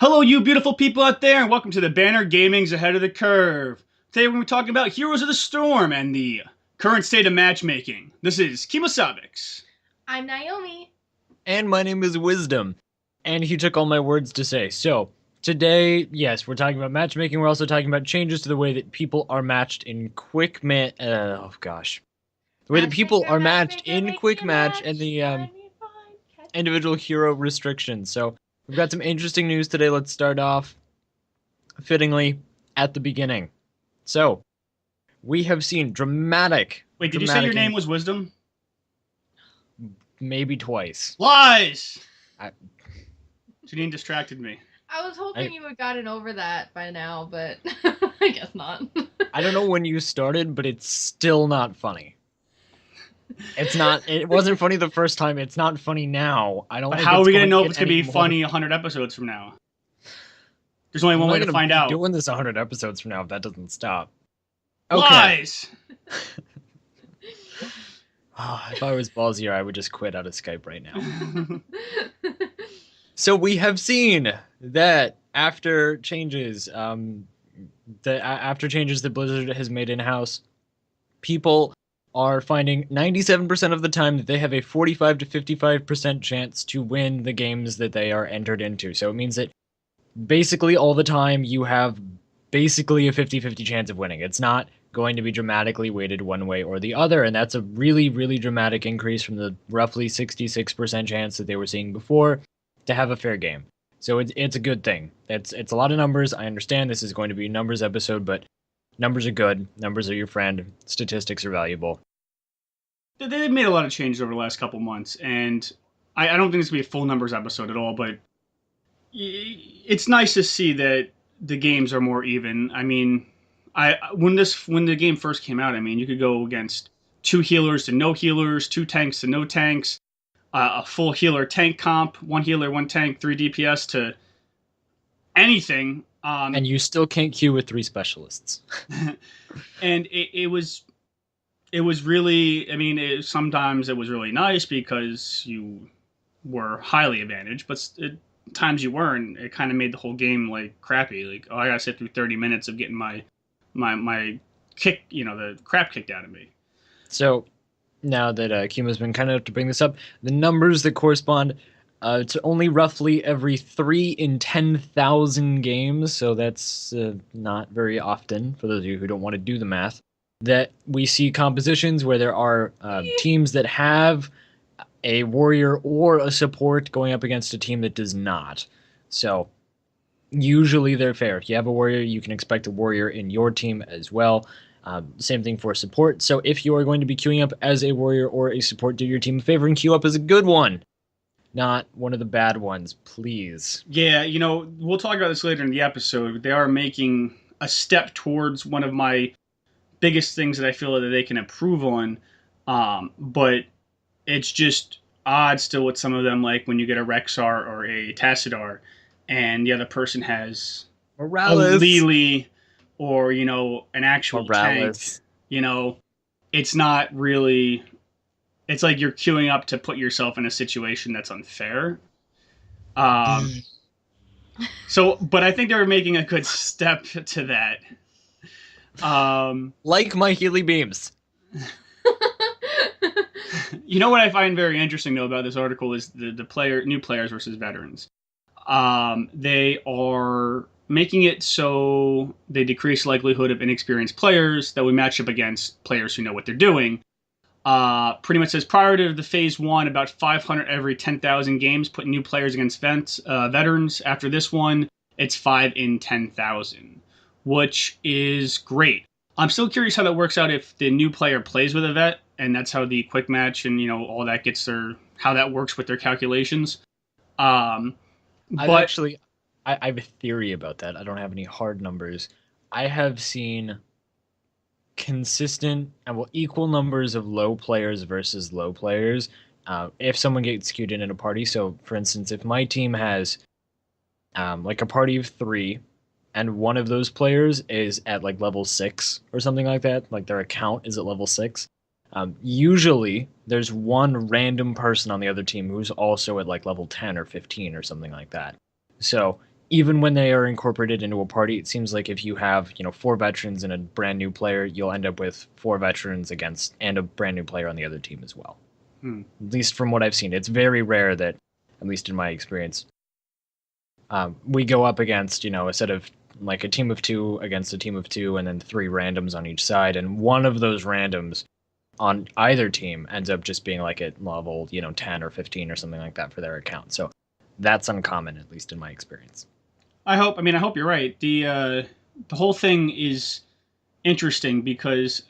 Hello, you beautiful people out there, and welcome to the Banner Gaming's Ahead of the Curve. Today we're going to be talking about Heroes of the Storm and the current state of matchmaking. This is Kimosavix. I'm Naomi. And my name is Wisdom. And he took all my words to say. So, today, yes, we're talking about matchmaking. We're also talking about changes to the way that people are matched in quick match. The way that people are matched in quick match and the individual hero restrictions. So, we've got some interesting news today. Let's start off, fittingly, at the beginning. So, we have seen dramatic. Wait, did you say your name was Wisdom? Maybe twice. Lies! Janine distracted me. I was hoping you had gotten over that by now, but I guess not. I don't know when you started, but it's still not funny. It's not. It wasn't funny the first time. It's not funny now. I don't. But think how are it's we going to going know if it's going to be funny 100 episodes from now? There's only one way to find out. Doing this 100 episodes from now if that doesn't stop. Lies! If I was ballsier, I would just quit out of Skype right now. So we have seen that after changes, that Blizzard has made in-house, people are finding 97% of the time that they have a 45 to 55% chance to win the games that they are entered into. So it means that basically all the time you have basically a 50-50 chance of winning. It's not going to be dramatically weighted one way or the other, and that's a really, really dramatic increase from the roughly 66% chance that they were seeing before to have a fair game. So it's a good thing. It's a lot of numbers. I understand this is going to be a numbers episode, but numbers are good. Numbers are your friend. Statistics are valuable. They've made a lot of changes over the last couple months, and I don't think it's going to be a full numbers episode at all, but it's nice to see that the games are more even. I mean, when the game first came out, I mean, you could go against 2 healers to no healers, 2 tanks to no tanks, a full healer tank comp, 1 healer, 1 tank, 3 DPS to anything. And you still can't queue with 3 specialists. And it was really, I mean, sometimes it was really nice because you were highly advantaged, but times you weren't. It kind of made the whole game like crappy. Like, oh, I gotta sit through 30 minutes of getting my kick, the crap kicked out of me. So now that Kimo's been kind enough to bring this up, the numbers that correspond to only roughly every 3 in 10,000 games, so that's not very often, for those of you who don't want to do the math, that we see compositions where there are teams that have a warrior or a support going up against a team that does not. So usually they're fair. If you have a warrior, you can expect a warrior in your team as well. Same thing for support. So if you are going to be queuing up as a warrior or a support, do your team a favor and queue up as a good one, not one of the bad ones, please. Yeah, we'll talk about this later in the episode. They are making a step towards one of my biggest things that I feel that they can improve on, but it's just odd still with some of them, like when you get a Rexar or a Tassadar, and the other person has Morales, a Lily, or an actual Morales. Tank. It's not really. It's like you're queuing up to put yourself in a situation that's unfair. So, but I think they were making a good step to that. Like my Healy beams. What I find very interesting though about this article is the new players versus veterans. They are making it so they decrease likelihood of inexperienced players that we match up against players who know what they're doing. Pretty much says prior to the phase 1, about 500 every 10,000 games put new players against veterans. After this one, it's 5 in 10,000, which is great. I'm still curious how that works out if the new player plays with a vet, and that's how the quick match and all that how that works with their calculations. I have a theory about that. I don't have any hard numbers. I have seen consistent and equal numbers of low players versus low players if someone gets queued in a party. So, for instance, if my team has like a party of 3, and one of those players is at like level 6 or something like that, like their account is at level 6, usually there's one random person on the other team who's also at like level 10 or 15 or something like that. So even when they are incorporated into a party, it seems like if you have, 4 veterans and a brand new player, you'll end up with 4 veterans against and a brand new player on the other team as well. At least from what I've seen, it's very rare that, at least in my experience, we go up against, a set of like a team of 2 against a team of 2, and then 3 randoms on each side, and one of those randoms on either team ends up just being like at level, 10 or 15 or something like that for their account. So that's uncommon, at least in my experience. I hope you're right. The whole thing is interesting because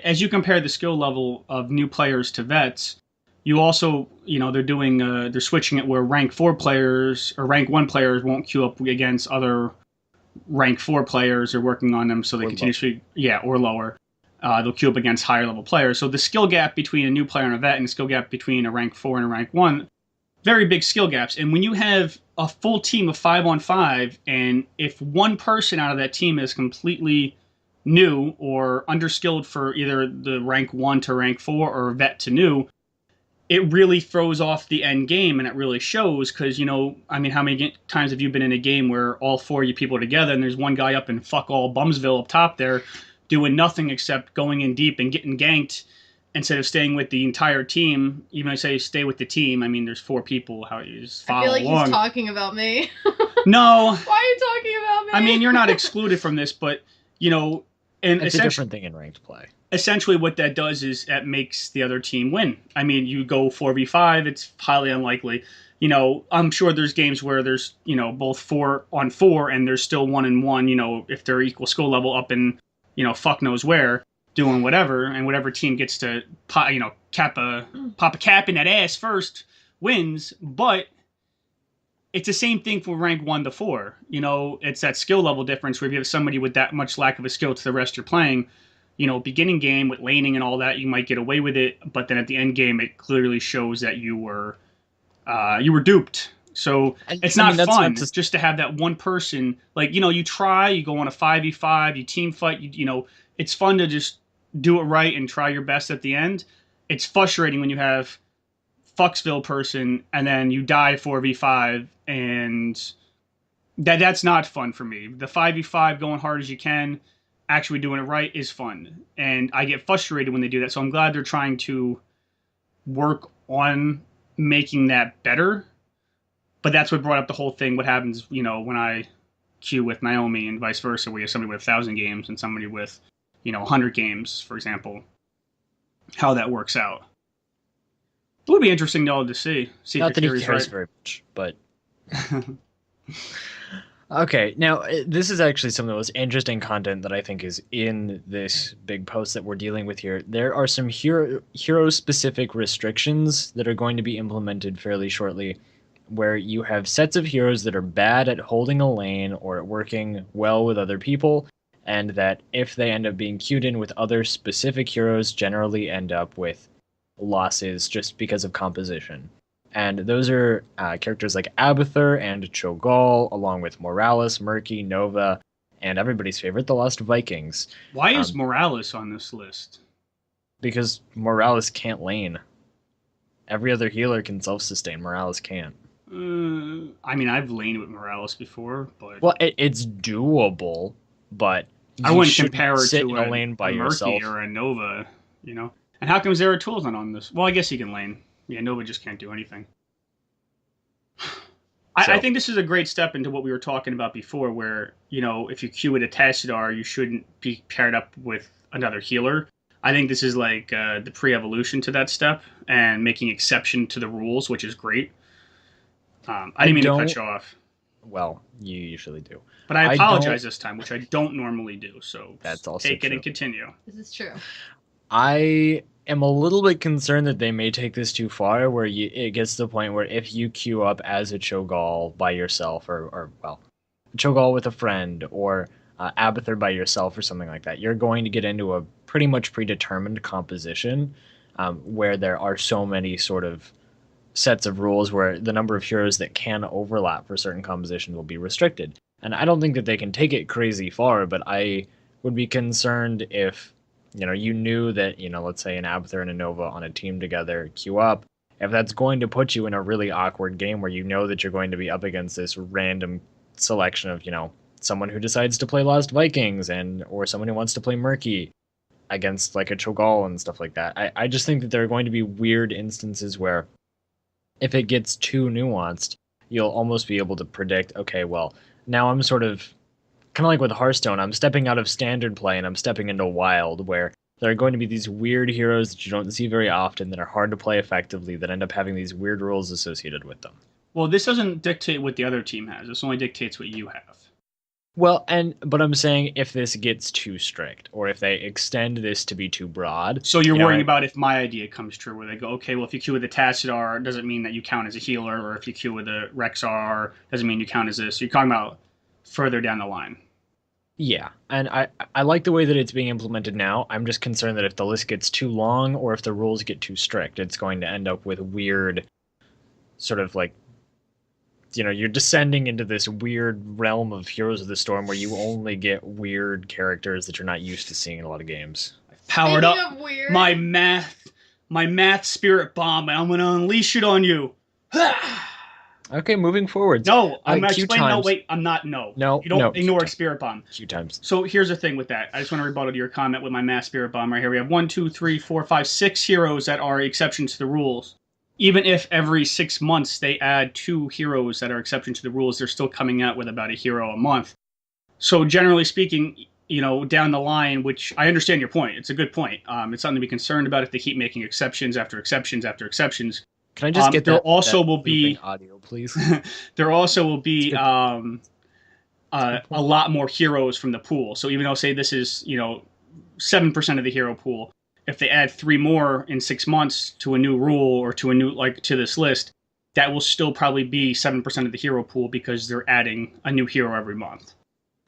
as you compare the skill level of new players to vets, you also, they're switching it where rank 4 players or rank 1 players won't queue up against other rank 4 players. Are working on them so they continuously, or lower. They'll queue up against higher level players. So the skill gap between a new player and a vet, and the skill gap between a rank 4 and a rank 1, very big skill gaps. And when you have a full team of 5-on-5, and if one person out of that team is completely new or underskilled for either the rank 1 to rank 4 or vet to new, it really throws off the end game, and it really shows because, how many times have you been in a game where all 4 of you people are together and there's one guy up in fuck all Bumsville up top there doing nothing except going in deep and getting ganked instead of staying with the entire team. Even though I say stay with the team, there's 4 people. How you just follow along. I feel like he's talking about me. No. Why are you talking about me? You're not excluded from this, but, and it's a different thing in ranked play. Essentially what that does is that makes the other team win. You go 4v5, it's highly unlikely. I'm sure there's games where there's, both 4-on-4 and there's still 1-on-1, if they're equal skill level up in, fuck knows where, doing whatever, and whatever team gets to, pop a cap in that ass first wins. But it's the same thing for rank 1 to 4. It's that skill level difference where if you have somebody with that much lack of a skill to the rest you're playing, beginning game with laning and all that, you might get away with it, but then at the end game, it clearly shows that you were duped. So it's not fun just to have that one person. Like, you try, you go on a 5v5, you team fight, it's fun to just do it right and try your best at the end. It's frustrating when you have Fucksville person and then you die 4v5, and that's not fun for me. The 5v5 going hard as you can, actually doing it right is fun. And I get frustrated when they do that. So I'm glad they're trying to work on making that better. But that's what brought up the whole thing. What happens, when I queue with Naomi and vice versa, where you have somebody with 1,000 games and somebody with, 100 games, for example, how that works out. It would be interesting to see. Not that he cares very much, but... Okay, now this is actually some of the most interesting content that I think is in this big post that we're dealing with here. There are some hero-specific restrictions that are going to be implemented fairly shortly, where you have sets of heroes that are bad at holding a lane or at working well with other people, and that if they end up being queued in with other specific heroes, generally end up with losses just because of composition. And those are characters like Abathur and Cho'Gall, along with Morales, Murky, Nova, and everybody's favorite, the Lost Vikings. Why is Morales on this list? Because Morales can't lane. Every other healer can self-sustain. Morales can't. I've laned with Morales before, but... Well, it's doable, but I wouldn't compare it sit to in a lane by yourself. Murky or a Nova, And how come Zeratul not on this? Well, I guess he can lane. Yeah, Nova just can't do anything. I think this is a great step into what we were talking about before, where, if you queue with a Tassadar, you shouldn't be paired up with another healer. I think this is like the pre-evolution to that step and making exception to the rules, which is great. I didn't mean to cut you off. Well, you usually do. But I apologize this time, which I don't normally do. So that's also take true. It and continue. This is true. I am a little bit concerned that they may take this too far, where it gets to the point where if you queue up as a Cho'Gall by yourself, or Cho'Gall with a friend, or Abathur by yourself or something like that, you're going to get into a pretty much predetermined composition where there are so many sort of sets of rules where the number of heroes that can overlap for certain compositions will be restricted. And I don't think that they can take it crazy far, but I would be concerned if you knew that, let's say an Abathur and a Nova on a team together queue up, if that's going to put you in a really awkward game where you know that you're going to be up against this random selection of, someone who decides to play Lost Vikings or someone who wants to play Murky against like a Cho'Gall and stuff like that. I just think that there are going to be weird instances where if it gets too nuanced, you'll almost be able to predict, okay, well, now I'm sort of kind of like with Hearthstone, I'm stepping out of standard play and I'm stepping into wild, where there are going to be these weird heroes that you don't see very often that are hard to play effectively that end up having these weird rules associated with them. Well, this doesn't dictate what the other team has. This only dictates what you have. Well, but I'm saying if this gets too strict, or if they extend this to be too broad. So you're worrying about if my idea comes true, where they go, okay, well, if you queue with a Tassadar, doesn't mean that you count as a healer, or if you queue with a Rexar, doesn't mean you count as this. So you're talking about further down the line. Yeah, and I like the way that it's being implemented now. I'm just concerned that if the list gets too long, or if the rules get too strict, it's going to end up with weird, sort of like, you're descending into this weird realm of Heroes of the Storm where you only get weird characters that you're not used to seeing in a lot of games. I've powered up my math spirit bomb, and I'm going to unleash it on you. Okay, moving forward. No, I'm going to explain. No, wait, I'm not. No. No. You don't ignore spirit bomb. Q times. So here's the thing with that. I just want to rebuttal to your comment with my math spirit bomb right here. We have 1, 2, 3, 4, 5, 6 heroes that are exceptions to the rules. Even if every 6 months they add 2 heroes that are exception to the rules, they're still coming out with about a hero a month. So generally speaking, down the line, which I understand your point. It's a good point. It's something to be concerned about if they keep making exceptions after exceptions after exceptions. Can I just get there also will be audio, please? There also will be a lot more heroes from the pool. So even though say this is 7% of the hero pool, if they add 3 more in 6 months to a new rule or to a new to this list, that will still probably be 7% of the hero pool because they're adding a new hero every month.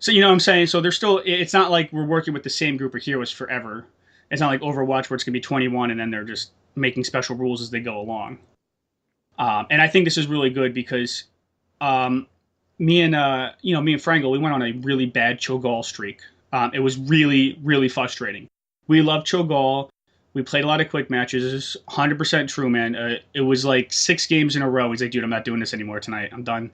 So you know what I'm saying? So there's still, it's not like we're working with the same group of heroes forever. It's not like Overwatch where it's gonna be 21 and then they're just making special rules as they go along. And I think this is really good because me and Frango, we went on a really bad Cho'Gall streak. It was really, really frustrating. We love Cho'Gall. We played a lot of quick matches. It was 100% true, man. It was like 6 games in a row. He's like, dude, I'm not doing this anymore tonight. I'm done.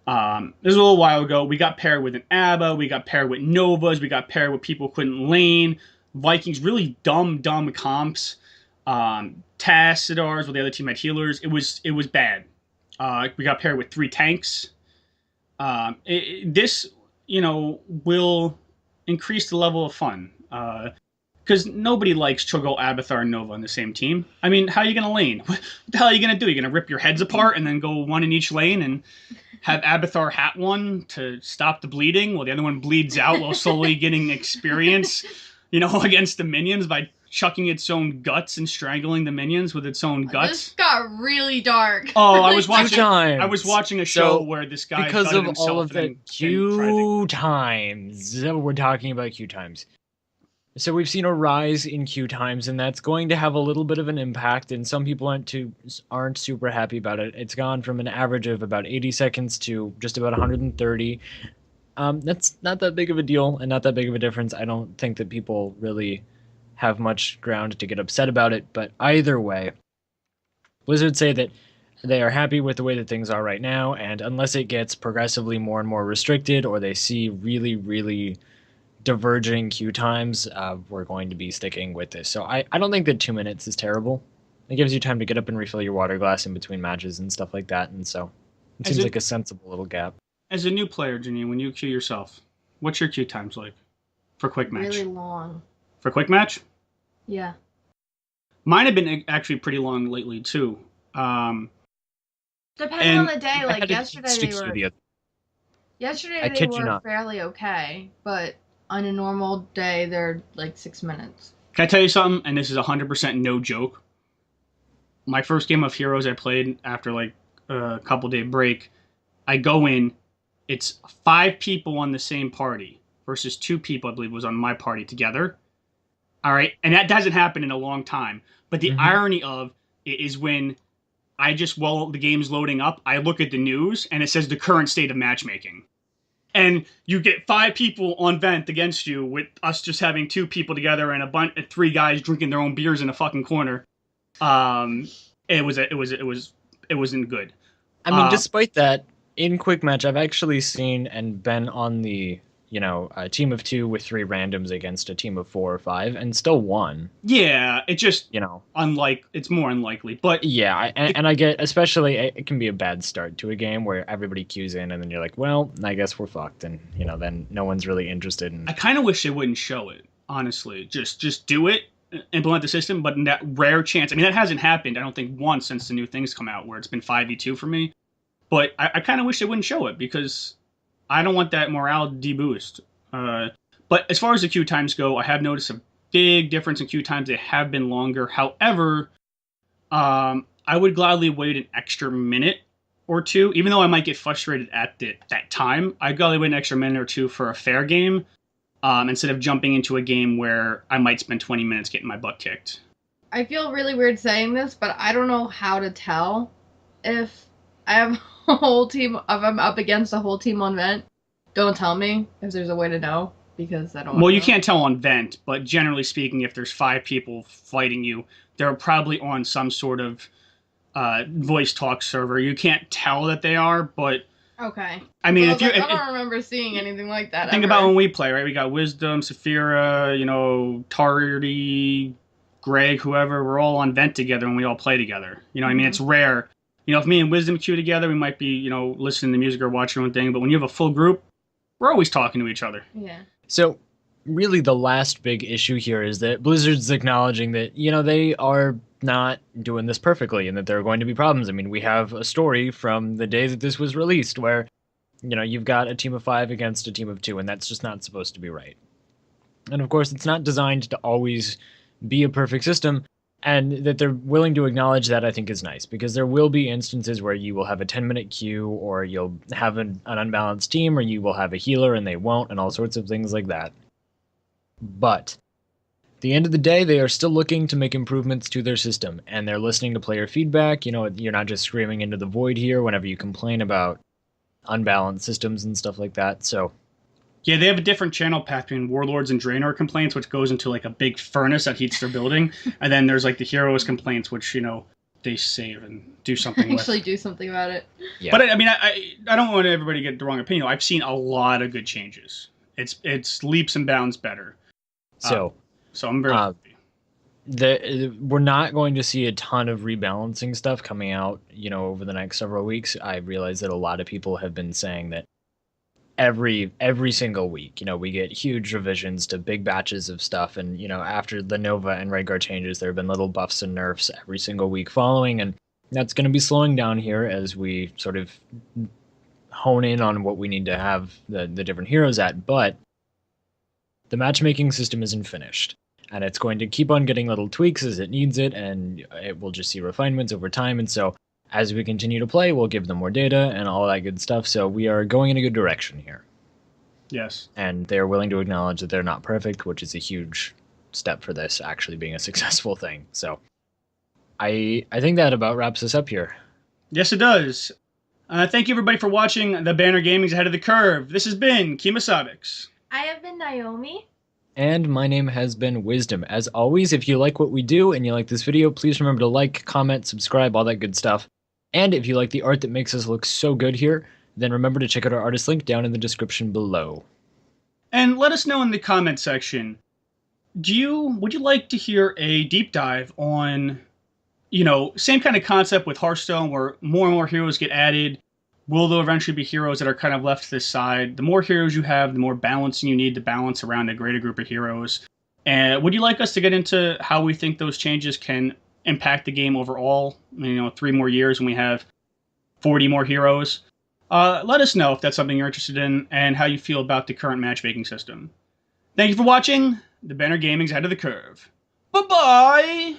This was a little while ago. We got paired with an ABBA. We got paired with Novas. We got paired with people who couldn't lane. Vikings, really dumb comps. Tassadars, where the other team had healers. It was bad. We got paired with 3 tanks. This will increase the level of fun. Because nobody likes Cho'Gall, Abathar, and Nova on the same team. I mean, how are you going to lane? What the hell are you going to do? You're going to rip your heads apart and then go one in each lane and have Abathar hat one to stop the bleeding while the other one bleeds out while slowly getting experience, against the minions by chucking its own guts and strangling the minions with its own guts. This got really dark. Oh, I was watching a show where this guy because of all of the queue times. We're talking about queue times. So we've seen a rise in queue times, and that's going to have a little bit of an impact, and some people aren't super happy about it. It's gone from an average of about 80 seconds to just about 130. That's not that big of a deal and not that big of a difference. I don't think that people really have much ground to get upset about it, but either way, Blizzard say that they are happy with the way that things are right now, and unless it gets progressively more and more restricted or they see really, really diverging queue times, we're going to be sticking with this. So I don't think that 2 minutes is terrible. It gives you time to get up and refill your water glass in between matches and stuff like that, and so it seems like a sensible little gap. As a new player, Janine, when you queue yourself, what's your queue times like for quick match? Really long. For quick match? Yeah. Mine have been actually pretty long lately too. Depending on the day, like yesterday they were fairly okay, but on a normal day they're like 6 minutes. Can I tell you something? And this is 100% no joke. My first game of Heroes I played after like a couple day break, I go in, it's 5 people on the same party versus 2 people I believe was on my party together. All right, and that doesn't happen in a long time. But the irony of it is when while the game's loading up, I look at the news and it says the current state of matchmaking. And you get 5 people on vent against you with us just having 2 people together and 3 guys drinking their own beers in a fucking corner. It wasn't good. I mean, despite that, in quick match, I've actually seen and been on the a team of 2 with 3 randoms against a team of 4 or 5, and still won. Yeah, it just it's more unlikely. But yeah, and I get, especially it can be a bad start to a game where everybody queues in, and then you're like, well, I guess we're fucked, and then no one's really interested in. I kind of wish they wouldn't show it. Honestly, just do it, implement the system. But in that rare chance, I mean, that hasn't happened. I don't think once since the new things come out where it's been 5v2 for me. But I kind of wish they wouldn't show it because I don't want that morale deboost. But as far as the queue times go, I have noticed a big difference in queue times. They have been longer. However, I would gladly wait an extra minute or two, even though I might get frustrated at that time. I'd gladly wait an extra minute or two for a fair game instead of jumping into a game where I might spend 20 minutes getting my butt kicked. I feel really weird saying this, but I don't know how to tell if I have a whole team, if I'm up against a whole team on Vent. Don't tell me if there's a way to know, because I don't. Well, you can't tell on Vent, but generally speaking, if there's 5 people fighting you, they're probably on some sort of voice talk server. You can't tell that they are, but okay. I mean, I don't remember seeing anything like that. Think about when we play, right? We got Wisdom, Saphira, Tardy, Greg, whoever. We're all on Vent together and we all play together. I mean, it's rare. If me and Wisdom queue together, we might be, listening to music or watching one thing. But when you have a full group, we're always talking to each other. Yeah. So, really, the last big issue here is that Blizzard's acknowledging that, they are not doing this perfectly and that there are going to be problems. I mean, we have a story from the day that this was released where, you've got a team of 5 against a team of 2, and that's just not supposed to be right. And of course, it's not designed to always be a perfect system. And that they're willing to acknowledge that, I think, is nice, because there will be instances where you will have a 10-minute queue, or you'll have an unbalanced team, or you will have a healer and they won't, and all sorts of things like that. But at the end of the day, they are still looking to make improvements to their system, and they're listening to player feedback. You're not just screaming into the void here whenever you complain about unbalanced systems and stuff like that. So yeah, they have a different channel path between Warlords and Draenor complaints, which goes into like a big furnace that heats their building, and then there's like the Heroes complaints, which they save and do something with. Actually, do something about it. Yeah. But I mean, I don't want everybody to get the wrong opinion. I've seen a lot of good changes. It's leaps and bounds better. So I'm very happy. We're not going to see a ton of rebalancing stuff coming out, over the next several weeks. I realize that a lot of people have been saying that every single week, we get huge revisions to big batches of stuff, and after the Nova and Rhaegar changes, there have been little buffs and nerfs every single week following, and that's going to be slowing down here as we sort of hone in on what we need to have the different heroes at. But the matchmaking system isn't finished, and it's going to keep on getting little tweaks as it needs it, and it will just see refinements over time. And so as we continue to play, we'll give them more data and all that good stuff. So we are going in a good direction here. Yes. And they're willing to acknowledge that they're not perfect, which is a huge step for this actually being a successful thing. So I think that about wraps us up here. Yes, it does. Thank you, everybody, for watching The Banner Gaming's Ahead of the Curve. This has been Kimasabix. I have been Naomi. And my name has been Wisdom. As always, if you like what we do and you like this video, please remember to like, comment, subscribe, all that good stuff. And if you like the art that makes us look so good here, then remember to check out our artist link down in the description below. And let us know in the comment section, would you like to hear a deep dive on, same kind of concept with Hearthstone where more and more heroes get added? Will there eventually be heroes that are kind of left to the side? The more heroes you have, the more balancing you need to balance around a greater group of heroes. And would you like us to get into how we think those changes can impact the game overall? 3 more years when we have 40 more heroes. Let us know if that's something you're interested in and how you feel about the current matchmaking system. Thank you for watching. The Banner Gaming's Ahead of the Curve. Bye-bye!